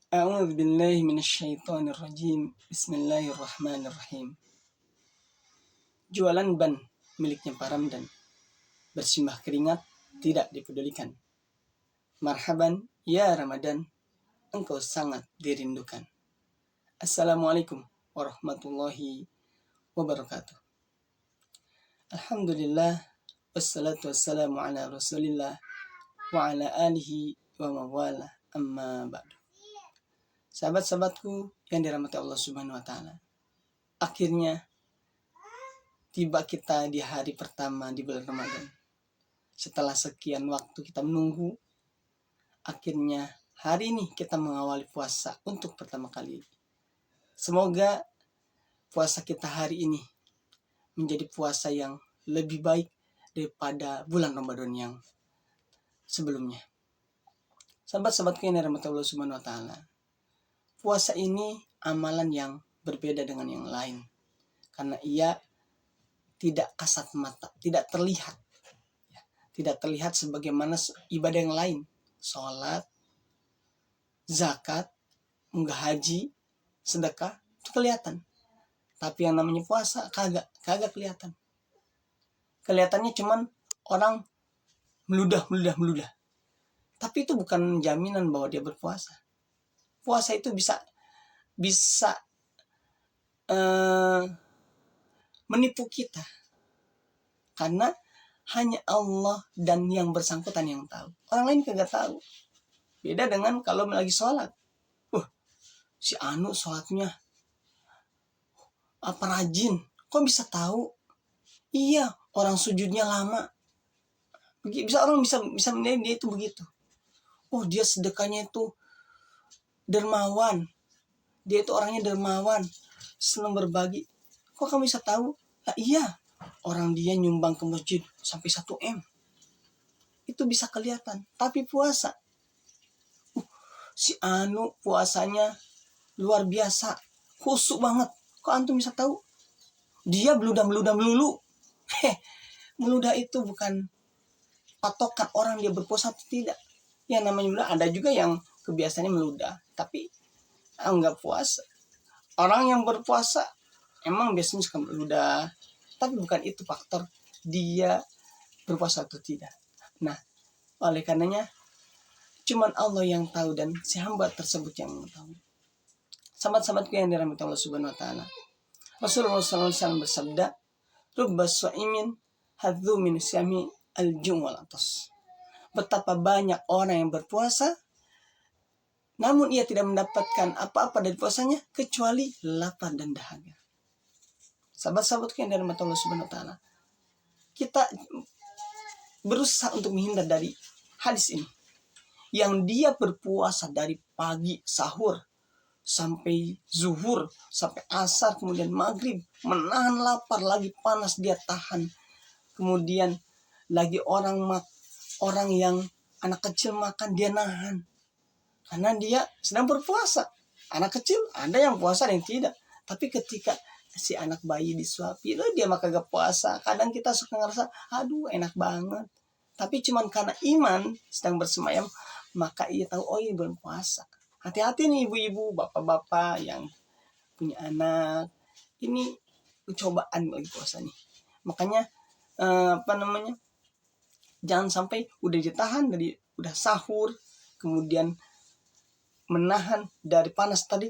A'udzu billahi minasyaitonir rajim. Bismillahirrahmanirrahim. Jualan ban miliknya Pak Ramdan. Bersimbah keringat tidak dipedulikan. Marhaban ya Ramadan, engkau sangat dirindukan. Assalamualaikum warahmatullahi wabarakatuh. Alhamdulillah, wassalatu wassalamu ala rasulillah wa ala alihi wa mawala, amma ba'du. Sahabat-sahabatku yang dirahmati Allah Subhanahu wa taala. Akhirnya tiba kita di hari pertama di bulan Ramadan. Setelah sekian waktu kita menunggu, akhirnya hari ini kita mengawali puasa untuk pertama kali. Semoga puasa kita hari ini menjadi puasa yang lebih baik daripada bulan Ramadan yang sebelumnya. Sahabat-sahabatku yang dirahmati Allah Subhanahu wa taala. Puasa ini amalan yang berbeda dengan yang lain. Karena ia tidak kasat mata, tidak terlihat. Tidak terlihat sebagaimana ibadah yang lain. Sholat, zakat, unggah haji, sedekah, itu kelihatan. Tapi yang namanya puasa kagak kelihatan. Kelihatannya cuman orang meludah. Tapi itu bukan jaminan bahwa dia berpuasa. Puasa itu bisa menipu kita. Karena hanya Allah dan yang bersangkutan yang tahu. Orang lain kagak tahu. Beda dengan kalau lagi sholat. Si Anu sholatnya apa rajin. Kok bisa tahu? Iya, orang sujudnya lama. Orang bisa menilai dia itu begitu. Oh, dia sedekahnya itu dermawan. Dia itu orangnya dermawan. Senang berbagi. Kok kamu bisa tahu? Nah, iya, orang dia nyumbang ke masjid sampai 1 M. Itu bisa kelihatan. Tapi puasa. Si Anu puasanya luar biasa. Khusyuk banget. Kok antum bisa tahu? Dia beludah melulu. Meludah itu bukan patokan orang dia berpuasa atau tidak. Yang namanya meludah, ada juga yang kebiasaannya meludah. Tapi enggak puasa. Orang yang berpuasa emang biasanya suka meludah. Tapi bukan itu faktor dia berpuasa atau tidak. Nah, oleh karenanya cuman Allah yang tahu dan si hamba tersebut yang mengetahui. Sahabat-sahabatku yang dirahmati Allah Subhanahu wa taala. Rasulullah SAW bersabda, "Rubba sha'imin hadzu min syami al-jum' wal atas." Betapa banyak orang yang berpuasa namun ia tidak mendapatkan apa-apa dari puasanya kecuali lapar dan dahaga. Sahabat-sahabatku yang dirahmati Allah Subhanahu wa taala. Kita berusaha untuk menghindar dari hadis ini. Yang dia berpuasa dari pagi sahur sampai zuhur, sampai asar, kemudian maghrib, menahan lapar, lagi panas dia tahan. Kemudian lagi orang yang anak kecil makan dia nahan. Karena dia sedang berpuasa. Anak kecil ada yang puasa dan yang tidak. Tapi ketika si anak bayi disuapi, dia maka gak puasa. Kadang kita suka ngerasa, aduh enak banget. Tapi cuman karena iman sedang bersemayam, maka ia tahu, oh ini belum puasa. Hati-hati nih ibu-ibu, bapak-bapak yang punya anak. Ini cobaan lagi puasa nih. Makanya jangan sampai udah ditahan dari udah sahur, kemudian menahan dari panas tadi,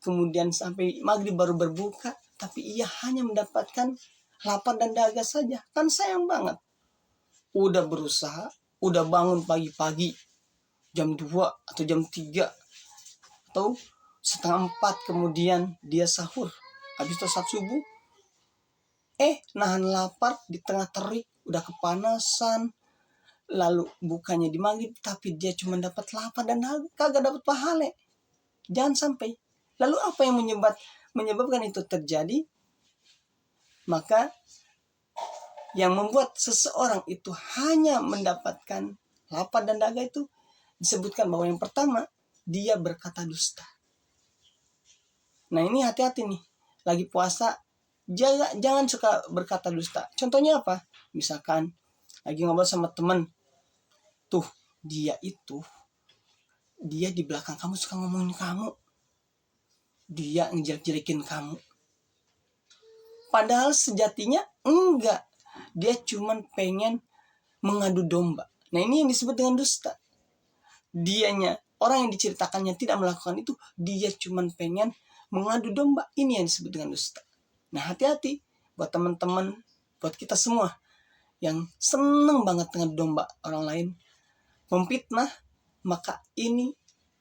kemudian sampai maghrib baru berbuka, tapi ia hanya mendapatkan lapar dan dahaga saja. Kan sayang banget. Udah berusaha, udah bangun pagi-pagi jam 2 atau jam 3 atau setengah 4, kemudian dia sahur. Habis itu saat subuh, nahan lapar di tengah terik, udah kepanasan, lalu bukanya di maghrib, tapi dia cuma dapat lapar dan kagak dapat pahala. Jangan sampai. Lalu apa yang menyebabkan itu terjadi? Maka yang membuat seseorang itu hanya mendapatkan lapar dan dahaga itu disebutkan bahwa yang pertama, dia berkata dusta. Nah, ini hati-hati nih. Lagi puasa, jangan suka berkata dusta. Contohnya apa? Misalkan lagi ngobrol sama teman, tuh dia itu dia di belakang kamu suka ngomongin kamu, dia ngejelek-jelekin kamu. Padahal sejatinya enggak, dia cuman pengen mengadu domba. Nah ini yang disebut dengan dusta. Dianya, orang yang diceritakannya tidak melakukan itu, dia cuman pengen mengadu domba. Ini yang disebut dengan dusta. Nah hati-hati buat teman-teman, buat kita semua yang seneng banget dengan domba orang lain, memfitnah, maka ini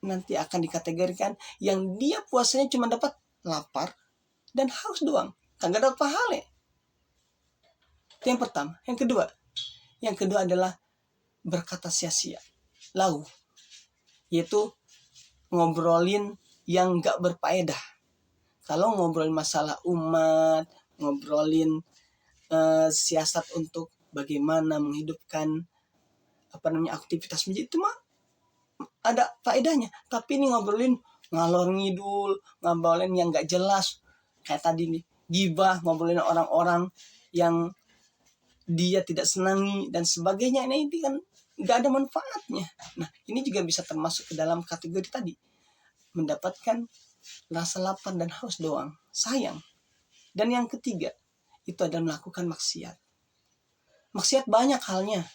nanti akan dikategorikan yang dia puasanya cuma dapat lapar dan haus doang, kagak dapat pahala. Itu yang pertama. Yang kedua adalah berkata sia-sia, lau, yaitu ngobrolin yang gak berfaedah. Kalau ngobrolin masalah umat, ngobrolin siasat untuk bagaimana menghidupkan aktivitas masjid, itu mah ada faedahnya. Tapi ini ngobrolin ngalor ngidul, ngobrolin yang gak jelas, kayak tadi nih, gibah, ngobrolin orang-orang yang dia tidak senangi dan sebagainya. Nah ini kan gak ada manfaatnya. Nah ini juga bisa termasuk ke dalam kategori tadi, mendapatkan rasa lapar dan haus doang, sayang. Dan yang ketiga itu adalah melakukan maksiat. Maksiat banyak halnya,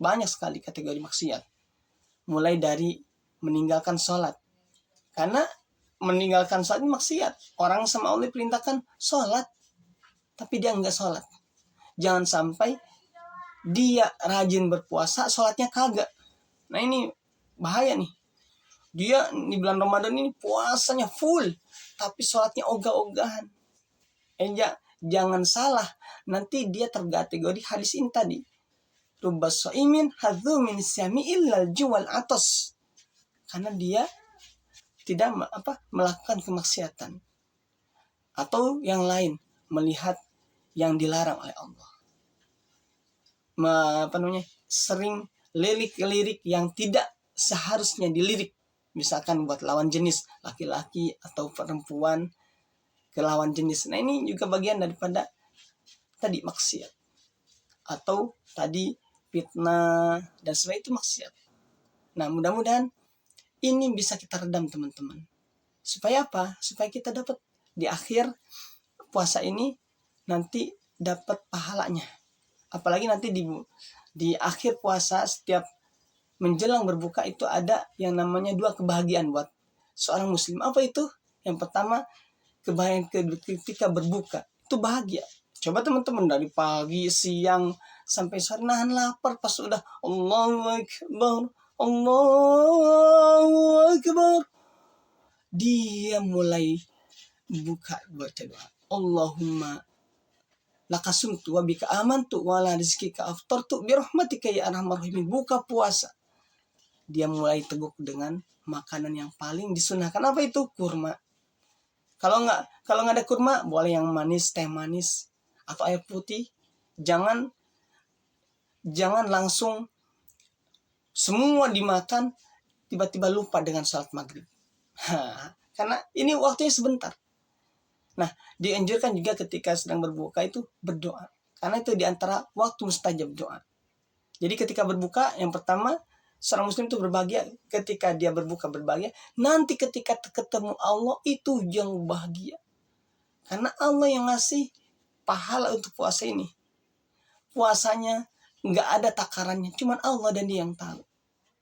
banyak sekali kategori maksiat. Mulai dari meninggalkan sholat, karena meninggalkan sholat ini maksiat. Orang sama Allah perintahkan sholat, tapi dia enggak sholat. Jangan sampai dia rajin berpuasa, sholatnya kagak. Nah ini bahaya nih. Dia di bulan Ramadan ini puasanya full, tapi sholatnya ogah-ogahan. Jangan salah, nanti dia terkategori hadis ini tadi. Rubbas shaimin hadzu min syami illal juwal atos. Karena dia tidak melakukan kemaksiatan. Atau yang lain, melihat yang dilarang oleh Allah. Sering lirik-lirik yang tidak seharusnya dilirik. Misalkan buat lawan jenis, laki-laki atau perempuan ke lawan jenis. Nah ini juga bagian daripada tadi maksiat. Atau tadi fitnah dan sebagainya, itu maksiat. Nah mudah-mudahan ini bisa kita redam teman-teman. Supaya apa? Supaya kita dapat di akhir puasa ini nanti dapat pahalanya. Apalagi nanti di akhir puasa, setiap menjelang berbuka itu ada yang namanya 2 kebahagiaan buat seorang muslim. Apa itu? Yang pertama, kebahagiaan ketika berbuka. Itu bahagia. Coba teman-teman dari pagi, siang, sampai sore nahan lapar. Pas udah Allahu Akbar, Allahu Akbar, dia mulai buka baca doa. Allahumma lakasumtu wa bika amantu wa ala rizkika aftartu birahmatika ya arhamar rahimin. Buka puasa, dia mulai teguk dengan makanan yang paling disunahkan. Apa itu? Kurma. Kalau nggak ada kurma, boleh yang manis, teh manis atau air putih. Jangan langsung semua dimakan tiba-tiba lupa dengan salat maghrib. Karena ini waktunya sebentar. Nah, dianjurkan juga ketika sedang berbuka itu berdoa. Karena itu diantara waktu mustajab doa. Jadi ketika berbuka, yang pertama, seorang muslim itu berbahagia. Ketika dia berbuka berbahagia. Nanti ketika ketemu Allah, itu yang bahagia. Karena Allah yang ngasih pahala untuk puasa ini. Puasanya nggak ada takarannya. Cuman Allah dan dia yang tahu.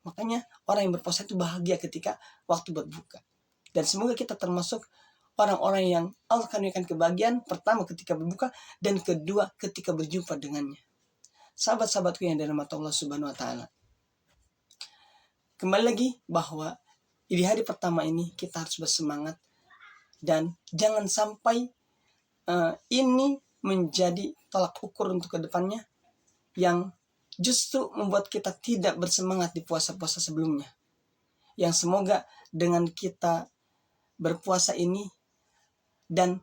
Makanya orang yang berpuasa itu bahagia ketika waktu berbuka. Dan semoga kita termasuk orang-orang yang Allah karuniakan kebahagiaan, pertama ketika berbuka, dan kedua ketika berjumpa dengannya. Sahabat-sahabatku yang dirahmati Allah Subhanahu wa Ta'ala, kembali lagi bahwa di hari pertama ini kita harus bersemangat, dan jangan sampai ini menjadi tolak ukur untuk kedepannya yang justru membuat kita tidak bersemangat di puasa-puasa sebelumnya. Yang semoga dengan kita berpuasa ini dan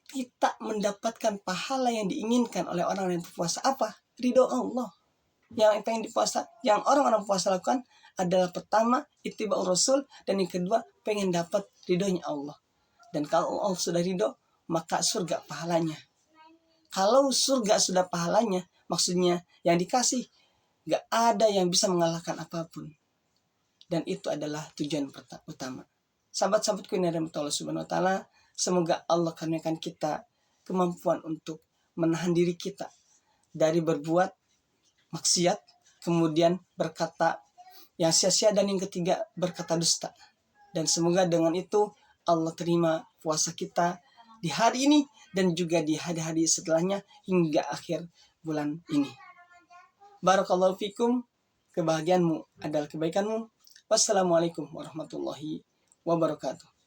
kita mendapatkan pahala yang diinginkan oleh orang yang berpuasa, apa? Ridho Allah. Yang pengen dipuasa, yang orang-orang puasa lakukan adalah pertama ittiba'ur rasul, dan yang kedua pengen dapat ridhonya Allah. Dan kalau Allah sudah ridho, maka surga pahalanya. Kalau surga sudah pahalanya, maksudnya yang dikasih gak ada yang bisa mengalahkan apapun. Dan itu adalah tujuan utama. Sahabat-sahabatku yang dirahmati Allah Subhanahu wa taala, semoga Allah karuniakan kita kemampuan untuk menahan diri kita dari berbuat maksiat, kemudian berkata yang sia-sia, dan yang ketiga berkata dusta. Dan semoga dengan itu Allah terima puasa kita di hari ini dan juga di hari-hari setelahnya hingga akhir bulan ini. Barakallahu fikum. Kebahagiaanmu adalah kebaikanmu. Wassalamualaikum warahmatullahi wabarakatuh.